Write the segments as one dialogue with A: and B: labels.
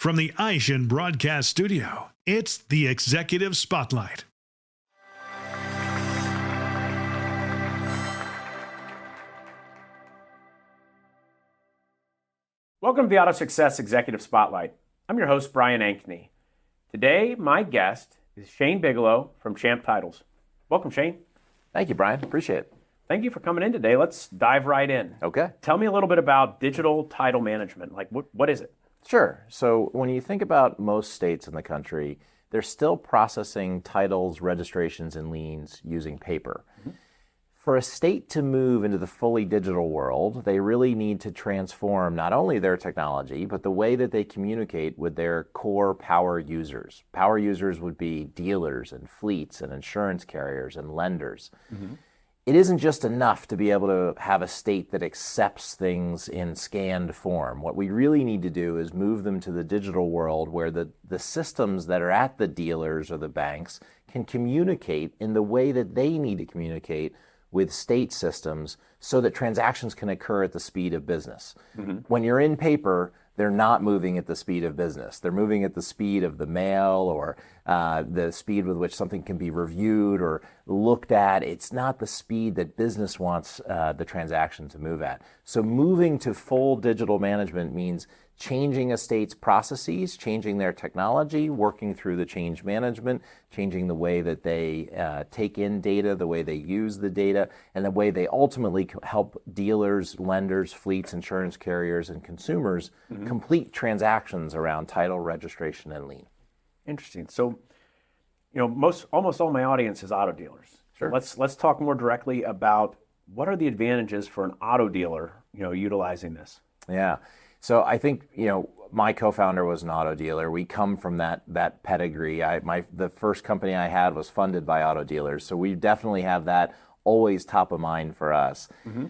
A: From the Aishin Broadcast Studio, it's the Executive Spotlight.
B: Welcome to the AutoSuccess Executive Spotlight. I'm your host, Brian Ankney. Today, my guest is Shane Bigelow from Champ Titles. Welcome, Shane.
C: Thank you, Brian. Appreciate it.
B: Thank you for coming in today. Let's dive right in.
C: Okay.
B: Tell me a little bit about digital title management. Like, what is it?
C: Sure. So when you think about most states in the country, they're still processing titles, registrations, and liens using paper. Mm-hmm. For a state to move into the fully digital world, they really need to transform not only their technology, but the way that they communicate with their core power users. Power users would be dealers and fleets and insurance carriers and lenders. Mm-hmm. It isn't just enough to be able to have a state that accepts things in scanned form. What we really need to do is move them to the digital world where the systems that are at the dealers or the banks can communicate in the way that they need to communicate with state systems so that transactions can occur at the speed of business. Mm-hmm. When you're in paper, they're not moving at the speed of business. They're moving at the speed of the mail or the speed with which something can be reviewed or looked at. It's not the speed that business wants the transaction to move at. So moving to full digital management means changing a state's processes, changing their technology, working through the change management, changing the way that they take in data, the way they use the data, and the way they ultimately help dealers, lenders, fleets, insurance carriers, and consumers complete transactions around title, registration, and lien.
B: Interesting. So, almost all my audience is auto dealers.
C: Sure.
B: Let's talk more directly about what are the advantages for an auto dealer, utilizing this.
C: Yeah. So I think, my co-founder was an auto dealer. We come from that pedigree. The first company I had was funded by auto dealers. So we definitely have that always top of mind for us. Mm-hmm.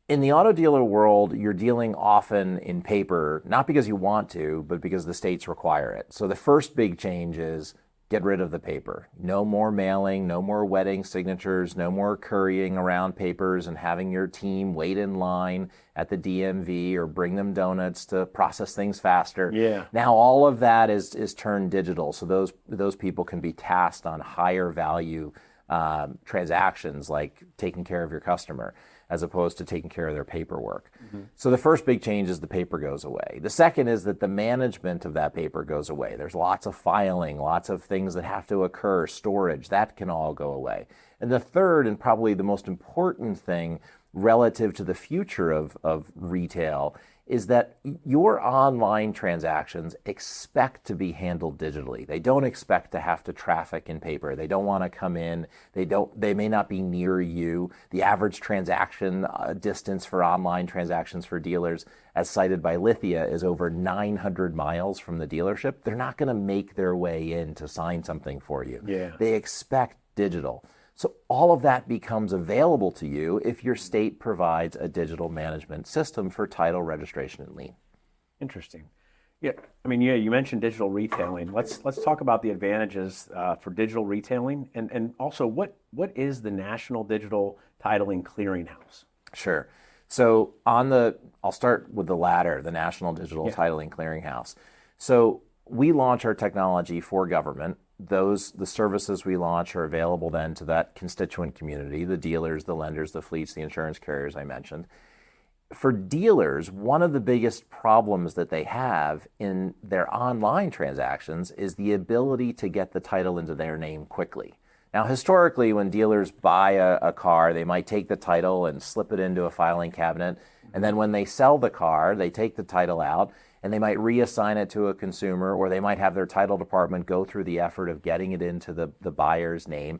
C: In the auto dealer world, you're dealing often in paper, not because you want to, but because the states require it. So the first big change is get rid of the paper. No more mailing, no more wedding signatures, no more currying around papers and having your team wait in line at the DMV or bring them donuts to process things faster.
B: Yeah.
C: Now all of that is turned digital. So those people can be tasked on higher value transactions like taking care of your customer, as opposed to taking care of their paperwork. Mm-hmm. So the first big change is the paper goes away. The second is that the management of that paper goes away. There's lots of filing, lots of things that have to occur, storage, that can all go away. And the third, and probably the most important thing relative to the future of retail, is that your online transactions expect to be handled digitally. They don't expect to have to traffic in paper. They don't want to come in. They may not be near you. The average transaction distance for online transactions for dealers, as cited by Lithia, is over 900 miles from the dealership. They're not going to make their way in to sign something for you.
B: Yeah.
C: They expect digital. So all of that becomes available to you if your state provides a digital management system for title, registration, and lien.
B: Interesting. Yeah, you mentioned digital retailing. Let's talk about the advantages for digital retailing, and also what is the National Digital Titling Clearinghouse?
C: Sure. So I'll start with the latter, the National Digital Titling Clearinghouse. So we launch our technology for government. The services we launch are available then to that constituent community, the dealers, the lenders, the fleets, the insurance carriers I mentioned. For dealers, one of the biggest problems that they have in their online transactions is the ability to get the title into their name quickly. Now, historically, when dealers buy a car, they might take the title and slip it into a filing cabinet. And then when they sell the car, they take the title out and they might reassign it to a consumer, or they might have their title department go through the effort of getting it into the buyer's name.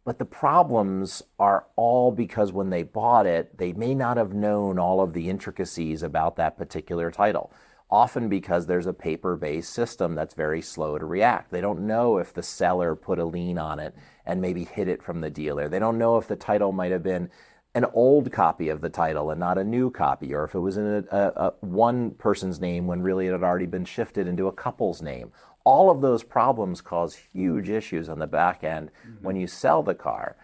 C: But the problems are all because when they bought it, they may not have known all of the intricacies about that particular title. Often because there's a paper-based system that's very slow to react. They don't know if the seller put a lien on it and maybe hid it from the dealer. They don't know if the title might have been an old copy of the title and not a new copy, or if it was in a one person's name when really it had already been shifted into a couple's name. All of those problems cause huge issues on the back end when you sell the car.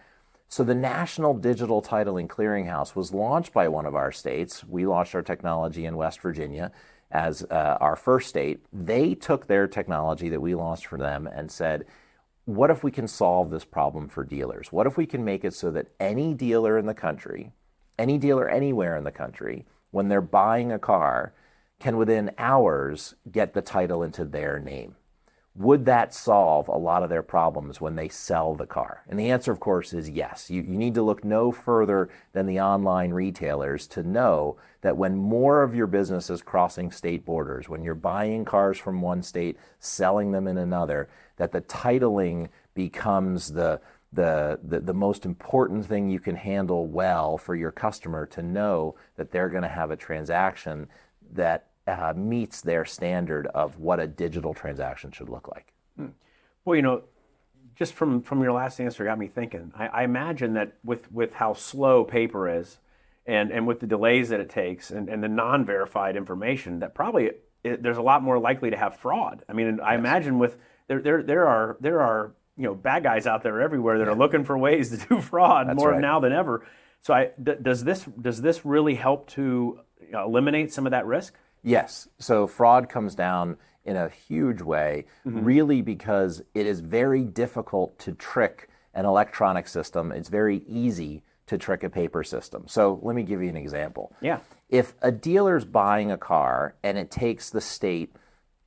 C: So the National Digital Titling Clearinghouse was launched by one of our states. We launched our technology in West Virginia, as our first state, they took their technology that we launched for them and said, what if we can solve this problem for dealers? What if we can make it so that any dealer in the country, any dealer anywhere in the country, when they're buying a car, can within hours get the title into their name? Would that solve a lot of their problems when they sell the car? And the answer, of course, is yes. You need to look no further than the online retailers to know that when more of your business is crossing state borders, when you're buying cars from one state, selling them in another, that the titling becomes the most important thing you can handle well for your customer to know that they're going to have a transaction that meets their standard of what a digital transaction should look like.
B: Well, just from your last answer got me thinking. I imagine that with how slow paper is and with the delays that it takes and the non-verified information, that probably there's a lot more likely to have fraud. I mean, I imagine with there are bad guys out there everywhere that are looking for ways to do fraud. That's more right. Now than ever. So does this really help to eliminate some of that risk?
C: Yes. So fraud comes down in a huge way, really because it is very difficult to trick an electronic system. It's very easy to trick a paper system. So let me give you an example.
B: Yeah.
C: If a dealer's buying a car and it takes the state,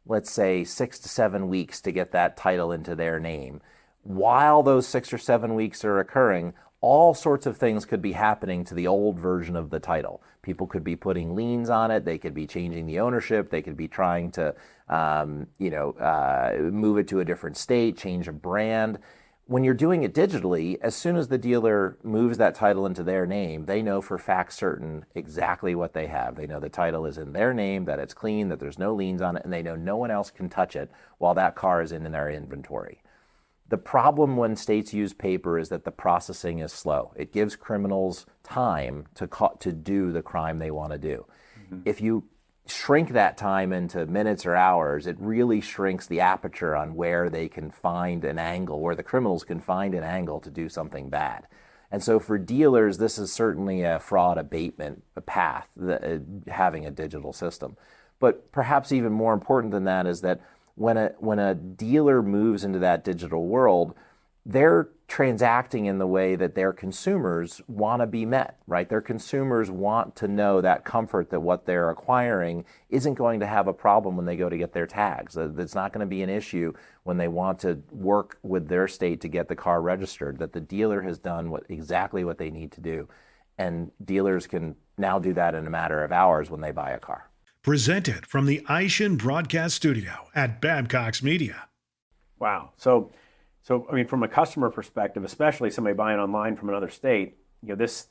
C: let's say 6 to 7 weeks to get that title into their name, while those 6 or 7 weeks are occurring, all sorts of things could be happening to the old version of the title. People could be putting liens on it. They could be changing the ownership. They could be trying to, move it to a different state, change a brand. When you're doing it digitally, as soon as the dealer moves that title into their name, they know for fact certain exactly what they have. They know the title is in their name, that it's clean, that there's no liens on it, and they know no one else can touch it while that car is in their inventory. The problem when states use paper is that the processing is slow. It gives criminals time to do the crime they want to do. If you shrink that time into minutes or hours, it really shrinks the aperture on where they can find an angle, where the criminals can find an angle to do something bad. And so for dealers, this is certainly a fraud abatement path, having a digital system. But perhaps even more important than that is that when a dealer moves into that digital world, they're transacting in the way that their consumers want to be met, right? Their consumers want to know that comfort that what they're acquiring isn't going to have a problem when they go to get their tags. It's not going to be an issue when they want to work with their state to get the car registered, that the dealer has done exactly what they need to do. And dealers can now do that in a matter of hours when they buy a car.
A: Presented from the Ishin Broadcast Studio at Babcock's Media.
B: Wow. So I mean, from a customer perspective, especially somebody buying online from another state, this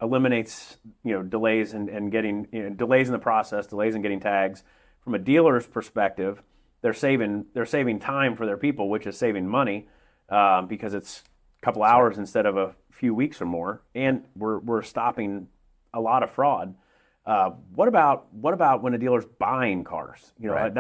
B: eliminates delays and getting delays in the process, delays in getting tags. From a dealer's perspective, they're saving time for their people, which is saving money because it's a couple hours instead of a few weeks or more, and we're stopping a lot of fraud. What about when a dealer's buying cars?
C: Right.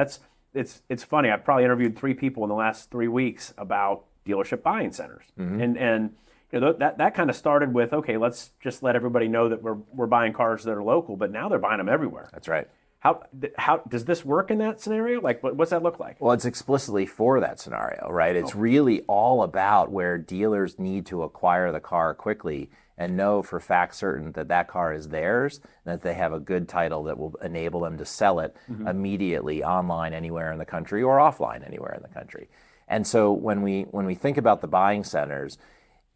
B: It's funny. I've probably interviewed 3 people in the last 3 weeks about dealership buying centers, and that kind of started with, okay, let's just let everybody know that we're buying cars that are local, but now they're buying them everywhere.
C: That's right.
B: How does this work in that scenario? Like, what's that look like?
C: Well, it's explicitly for that scenario, right? It's really all about where dealers need to acquire the car quickly and know for fact certain that that car is theirs, and that they have a good title that will enable them to sell it immediately online anywhere in the country or offline anywhere in the country. And so when we think about the buying centers,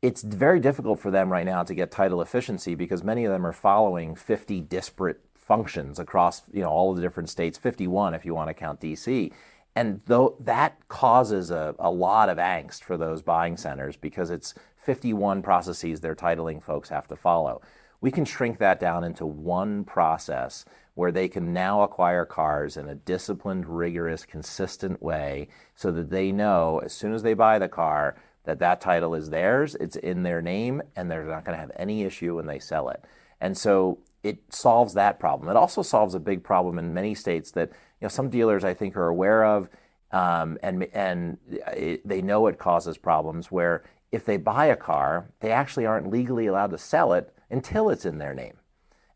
C: it's very difficult for them right now to get title efficiency because many of them are following 50 disparate functions across all of the different states, 51 if you want to count DC. And though that causes a lot of angst for those buying centers because it's 51 processes their titling folks have to follow. We can shrink that down into one process where they can now acquire cars in a disciplined, rigorous, consistent way so that they know as soon as they buy the car that title is theirs, it's in their name, and they're not going to have any issue when they sell it. And so it solves that problem. It also solves a big problem in many states that some dealers I think are aware of, and they know it causes problems where if they buy a car, they actually aren't legally allowed to sell it until it's in their name.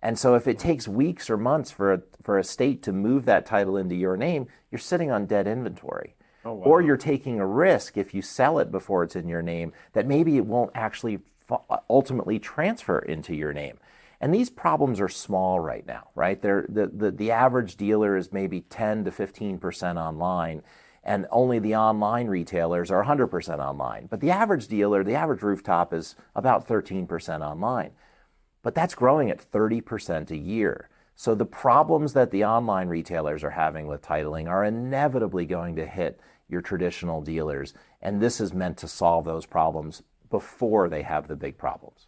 C: And so if it takes weeks or months for a state to move that title into your name, you're sitting on dead inventory.
B: Oh, wow.
C: Or you're taking a risk if you sell it before it's in your name that maybe it won't actually ultimately transfer into your name. And these problems are small right now, right? The average dealer is maybe 10 to 15% online, and only the online retailers are 100% online. But the average dealer, the average rooftop is about 13% online. But that's growing at 30% a year. So the problems that the online retailers are having with titling are inevitably going to hit your traditional dealers. And this is meant to solve those problems before they have the big problems.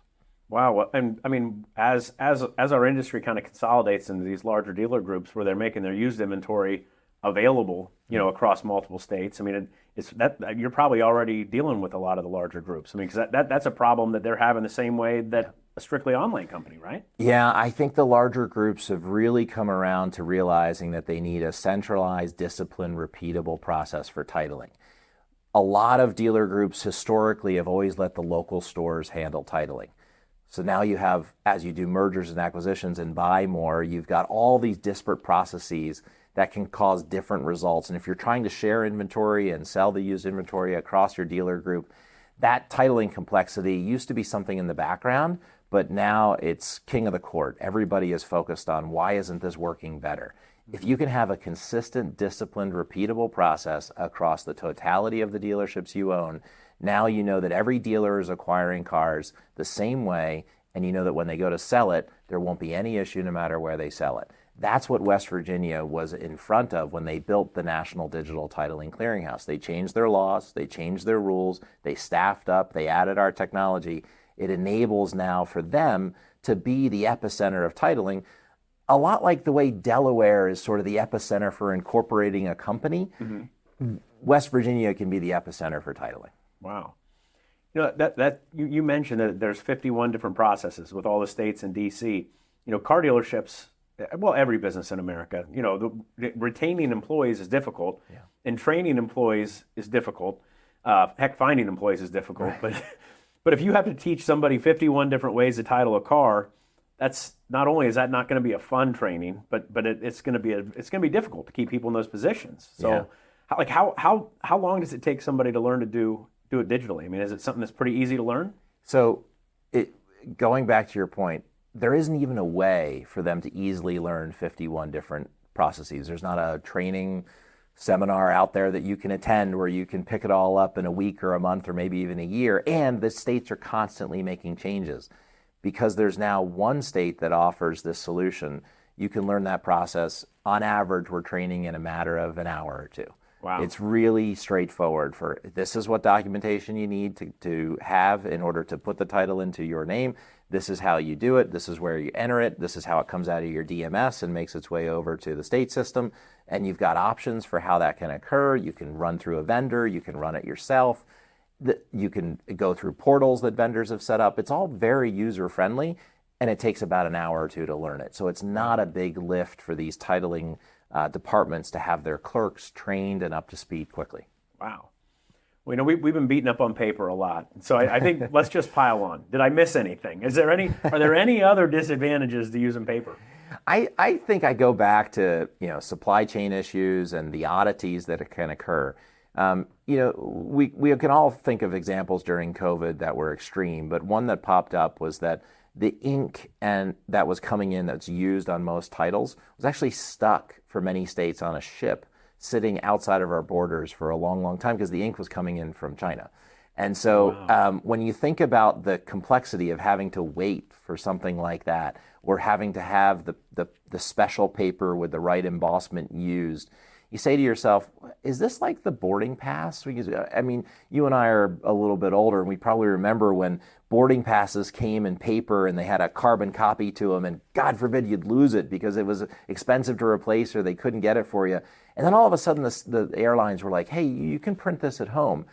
B: Wow. Well, and I mean, as our industry kind of consolidates into these larger dealer groups where they're making their used inventory available, across multiple states. I mean, it's that you're probably already dealing with a lot of the larger groups. I mean, because that's a problem that they're having the same way that a strictly online company, right?
C: Yeah, I think the larger groups have really come around to realizing that they need a centralized, disciplined, repeatable process for titling. A lot of dealer groups historically have always let the local stores handle titling. So now you have, as you do mergers and acquisitions and buy more, you've got all these disparate processes that can cause different results. And if you're trying to share inventory and sell the used inventory across your dealer group, that titling complexity used to be something in the background, but now it's king of the court. Everybody is focused on why isn't this working better? If you can have a consistent, disciplined, repeatable process across the totality of the dealerships you own, now you know that every dealer is acquiring cars the same way, and you know that when they go to sell it, there won't be any issue no matter where they sell it. That's what West Virginia was in front of when they built the National Digital Titling Clearinghouse. They changed their laws, they changed their rules, they staffed up, they added our technology. It enables now for them to be the epicenter of titling, a lot like the way Delaware is sort of the epicenter for incorporating a company. Mm-hmm. West Virginia can be the epicenter for titling.
B: Wow. You mentioned that there's 51 different processes with all the states and DC. Car dealerships, well, every business in America, retaining employees is difficult, and training employees is difficult. Heck, finding employees is difficult. Right. But if you have to teach somebody 51 different ways to title a car, that's not only is that not going to be a fun training, but it's going to be difficult to keep people in those positions. So, how long does it take somebody to learn to do it digitally? I mean, is it something that's pretty easy to learn?
C: So, going back to your point, there isn't even a way for them to easily learn 51 different processes. There's not a training seminar out there that you can attend where you can pick it all up in a week or a month or maybe even a year. And the states are constantly making changes. Because there's now one state that offers this solution, you can learn that process. On average, we're training in a matter of an hour or two.
B: Wow.
C: It's really straightforward. This is what documentation you need to have in order to put the title into your name. This is how you do it. This is where you enter it. This is how it comes out of your DMS and makes its way over to the state system. And you've got options for how that can occur. You can run through a vendor. You can run it yourself. You can go through portals that vendors have set up. It's all very user-friendly, and it takes about an hour or two to learn it. So it's not a big lift for these titling departments to have their clerks trained and up to speed quickly.
B: Wow. Well, we've been beaten up on paper a lot. So I think let's just pile on. Did I miss anything? Are there any other disadvantages to using paper?
C: I think I go back to supply chain issues and the oddities that can occur. We can all think of examples during COVID that were extreme, but one that popped up was that the ink that was coming in that's used on most titles was actually stuck for many states on a ship sitting outside of our borders for a long, long time because the ink was coming in from China. And so when you think about the complexity of having to wait for something like that or having to have the special paper with the right embossment used, you say to yourself, is this like the boarding pass? Because, you and I are a little bit older, and we probably remember when boarding passes came in paper and they had a carbon copy to them, and God forbid you'd lose it because it was expensive to replace or they couldn't get it for you. And then all of a sudden the airlines were like, hey, you can print this at home.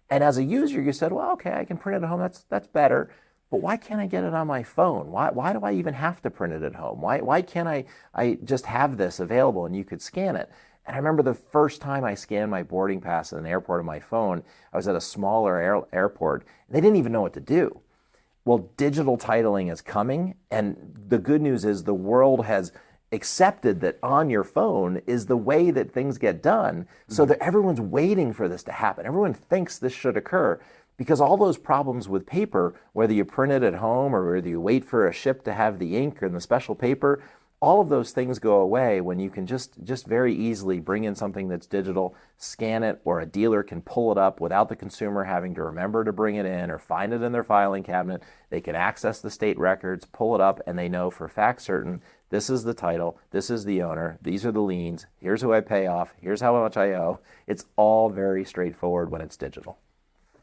C: And as a user, you said, well, okay, I can print it at home. That's better. But why can't I get it on my phone? Why do I even have to print it at home? Why can't I just have this available and you could scan it? And I remember the first time I scanned my boarding pass at an airport on my phone, I was at a smaller airport, and they didn't even know what to do. Well, digital titling is coming, and the good news is the world has accepted that on your phone is the way that things get done, so that everyone's waiting for this to happen. Everyone thinks this should occur because all those problems with paper, whether you print it at home or whether you wait for a ship to have the ink and the special paper, all of those things go away when you can just very easily bring in something that's digital, scan it, or a dealer can pull it up without the consumer having to remember to bring it in or find it in their filing cabinet. They can access the state records, pull it up, and they know for a fact certain this is the title, this is the owner, these are the liens, here's who I pay off, here's how much I owe. It's all very straightforward when it's digital.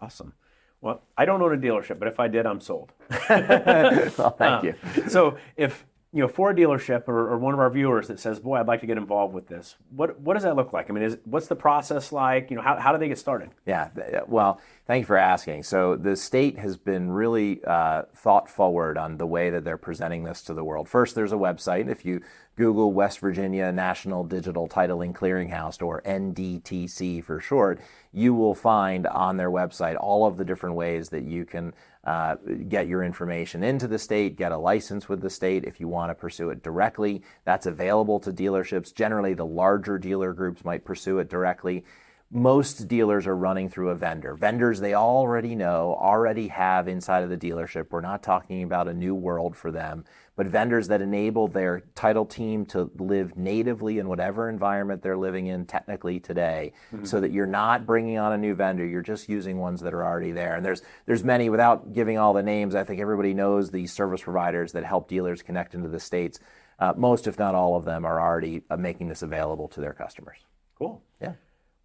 B: Awesome. Well, I don't own a dealership, but if I did, I'm sold.
C: Well, thank you.
B: So if for a dealership or one of our viewers that says, "Boy, I'd like to get involved with this," what does that look like? I mean, what's the process like? How do they get started?
C: Yeah, well, thank you for asking. So the state has been really thought forward on the way that they're presenting this to the world. First, there's a website. If you Google West Virginia National Digital Titling Clearinghouse, or NDTC for short, you will find on their website all of the different ways that you can get your information into the state, get a license with the state. If you want to pursue it directly, that's available to dealerships. Generally, the larger dealer groups might pursue it directly. Most dealers are running through a vendor. Vendors they already know, already have inside of the dealership. We're not talking about a new world for them, but vendors that enable their title team to live natively in whatever environment they're living in technically today, so that you're not bringing on a new vendor, you're just using ones that are already there. And there's many, without giving all the names, I think everybody knows the service providers that help dealers connect into the states. Most, if not all of them, are already making this available to their customers.
B: Cool.
C: Yeah.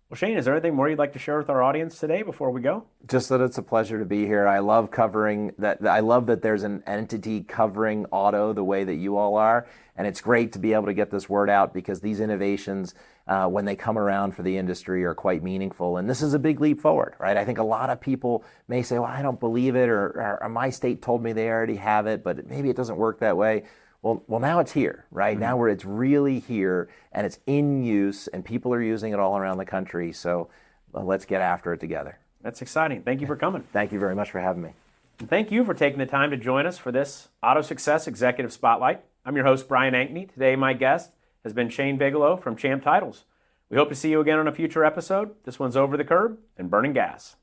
B: Well, Shane, is there anything more you'd like to share with our audience today before we go?
C: Just that it's a pleasure to be here. I love covering that. I love that there's an entity covering auto the way that you all are. And it's great to be able to get this word out, because these innovations, when they come around for the industry, are quite meaningful. And this is a big leap forward, right? I think a lot of people may say, well, I don't believe it, or my state told me they already have it, but maybe it doesn't work that way. Well, now it's here, right? Now where it's really here and it's in use and people are using it all around the country. So let's get after it together.
B: That's exciting. Thank you for coming.
C: Thank you very much for having me.
B: And thank you for taking the time to join us for this AutoSuccess Executive Spotlight. I'm your host, Brian Ankney. Today, my guest has been Shane Bigelow from Champ Titles. We hope to see you again on a future episode. This one's Over the Curb and Burning Gas.